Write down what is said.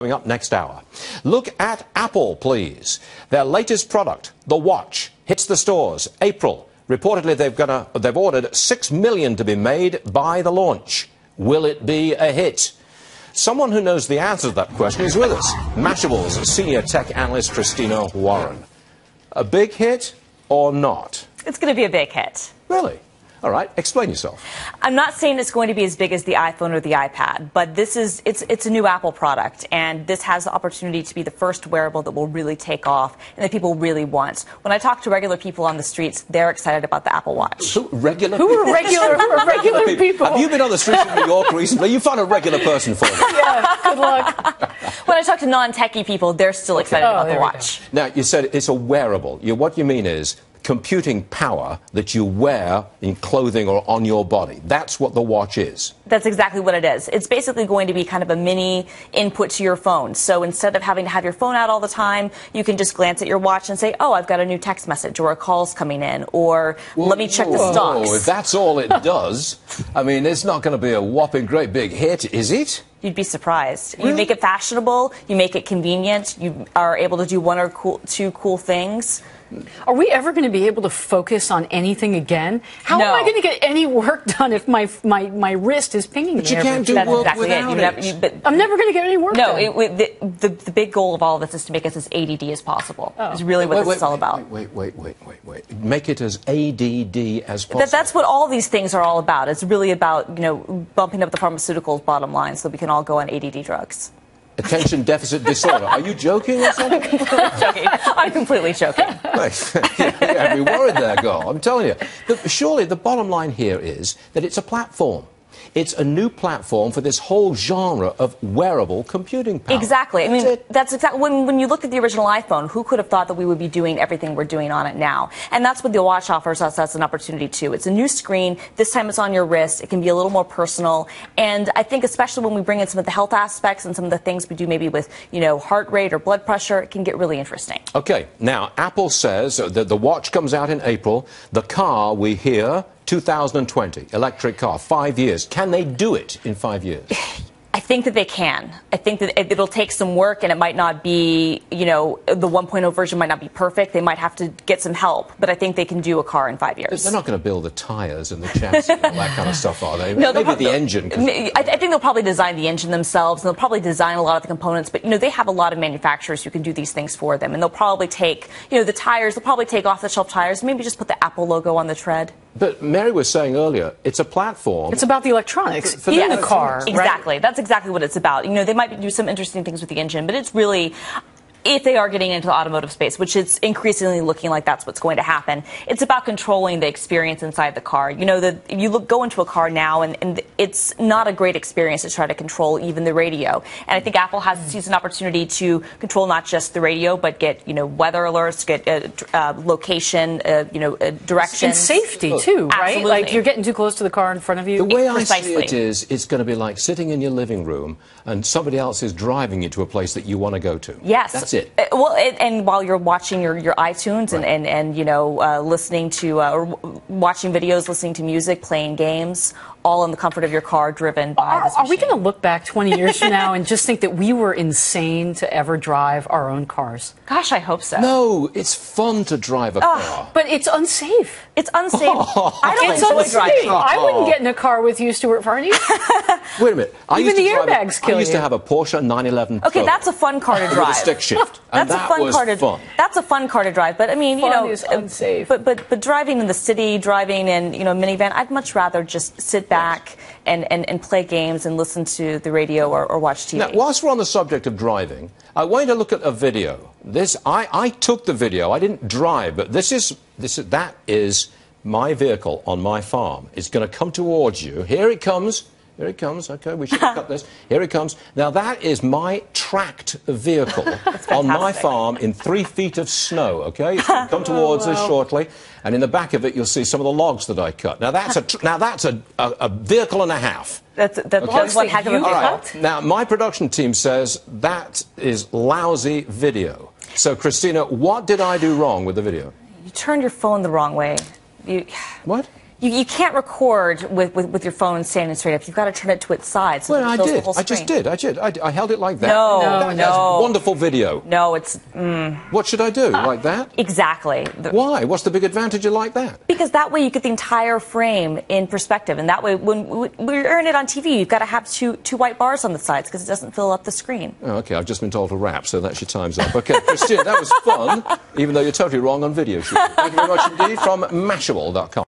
Coming up next hour. Look at Apple, please. Their latest product, the watch, hits the stores April. Reportedly, they've ordered 6 million to be made by the launch. Will it be a hit? Someone who knows the answer to that question is with us. Mashable's senior tech analyst, Christina Warren. A big hit or not? It's going to be a big hit. Really? All right, explain yourself. I'm not saying it's going to be as big as the iPhone or the iPad, but it's a new Apple product, and this has the opportunity to be the first wearable that will really take off and that people really want. When I talk to regular people on the streets, they're excited about the Apple Watch. Who are regular people? Have you been on the streets of New York recently? You found a regular person for me. Yeah, good luck. When I talk to non-techie people, they're still excited about the watch. Now, you said it's a wearable. What you mean is computing power that you wear in clothing or on your body. That's what the watch is. That's exactly what it is. It's basically going to be kind of a mini input to your phone. So instead of having to have your phone out all the time, you can just glance at your watch and say, oh, I've got a new text message, or a call's coming in, or let me check the stocks. If that's all it does, I mean, it's not going to be a whopping great big hit, is it? You'd be surprised. Really? You make it fashionable, you make it convenient, you are able to do one or two cool things. Are we ever going to be able to focus on anything again? How am I going to get any work done if my wrist is pinging me? But you can't do work without it. I'm never going to get any work done. No, the big goal of all of this is to make us as ADD as possible. Is really what this is all about. Wait. Make it as ADD as possible. That's what all these things are all about. It's really about, bumping up the pharmaceuticals bottom line so we can all go on ADD drugs. Attention deficit disorder. Are you joking or something? I'm completely joking. You had me worried there, girl. I'm telling you. Surely the bottom line here is that it's a platform. It's a new platform for this whole genre of wearable computing power. Exactly. I mean, that's exactly when you look at the original iPhone, who could have thought that we would be doing everything we're doing on it now? And that's what the watch offers us as an opportunity too. It's a new screen. This time it's on your wrist. It can be a little more personal. And I think especially when we bring in some of the health aspects and some of the things we do maybe with, heart rate or blood pressure, it can get really interesting. Okay. Now, Apple says that the watch comes out in April. The car, we hear, 2020, electric car, 5 years. Can they do it in 5 years? I think that they can. I think that it'll take some work, and it might not be, the 1.0 version might not be perfect. They might have to get some help, but I think they can do a car in 5 years. They're not going to build the tires and the chassis and all that kind of stuff, are they? No, maybe the engine. I think they'll probably design the engine themselves, and they'll probably design a lot of the components, but, they have a lot of manufacturers who can do these things for them, and they'll probably take, the tires, they'll probably take off-the-shelf tires, maybe just put the Apple logo on the tread. But Mary was saying earlier, it's a platform. It's about the electronics in the car. Exactly. Right? That's exactly what it's about. They might do some interesting things with the engine, but it's really, if they are getting into the automotive space, which it's increasingly looking like that's what's going to happen, it's about controlling the experience inside the car. Go into a car now, and it's not a great experience to try to control even the radio. And I think Apple sees an opportunity to control not just the radio, but get, weather alerts, get location, direction. And safety, too, right? Absolutely. Like you're getting too close to the car in front of you. The way I see it is, it's going to be like sitting in your living room and somebody else is driving you to a place that you want to go to. Yes. That's it. Well, and while you're watching your iTunes right. and listening to or watching videos, listening to music, playing games, all in the comfort of your car, driven by this machine. Are we going to look back 20 years from now and just think that we were insane to ever drive our own cars? Gosh, I hope so. No, it's fun to drive a car. But it's unsafe. It's unsafe. I don't enjoy driving. I wouldn't get in a car with you, Stuart Varney. Wait a minute. Even the airbags kill you. I used to have a Porsche 911 Okay, that's a fun car to drive. With a stick shift. And That's a fun car to drive. But I mean, fun is unsafe. But driving in the city, driving in a minivan, I'd much rather just sit back and play games and listen to the radio or watch TV. Now, whilst we're on the subject of driving, I want you to look at a video. I took the video. I didn't drive, but that is my vehicle on my farm. It's going to come towards you. Here it comes. Here it comes. Okay, we should cut this. Here it comes. Now, that is my tracked vehicle on my farm in 3 feet of snow, okay? It's going to come towards us shortly, and in the back of it, you'll see some of the logs that I cut. Now, that's a vehicle and a half. That's one heck of a vehicle. Right. Now, my production team says that is lousy video. So, Christina, what did I do wrong with the video? You turned your phone the wrong way. What? You can't record with your phone standing straight up. You've got to turn it to its side. So well, that it I fills the did. whole I just screen. did. I held it like that. No. That's wonderful video. No, it's... What should I do? Like that? Exactly. Why? What's the big advantage of like that? Because that way you get the entire frame in perspective. And that way, when we're in it on TV, you've got to have two white bars on the sides because it doesn't fill up the screen. Oh, OK, I've just been told to wrap, so that's your time's up. OK, Christina, that was fun, even though you're totally wrong on video shooting. Thank you very much indeed from Mashable.com.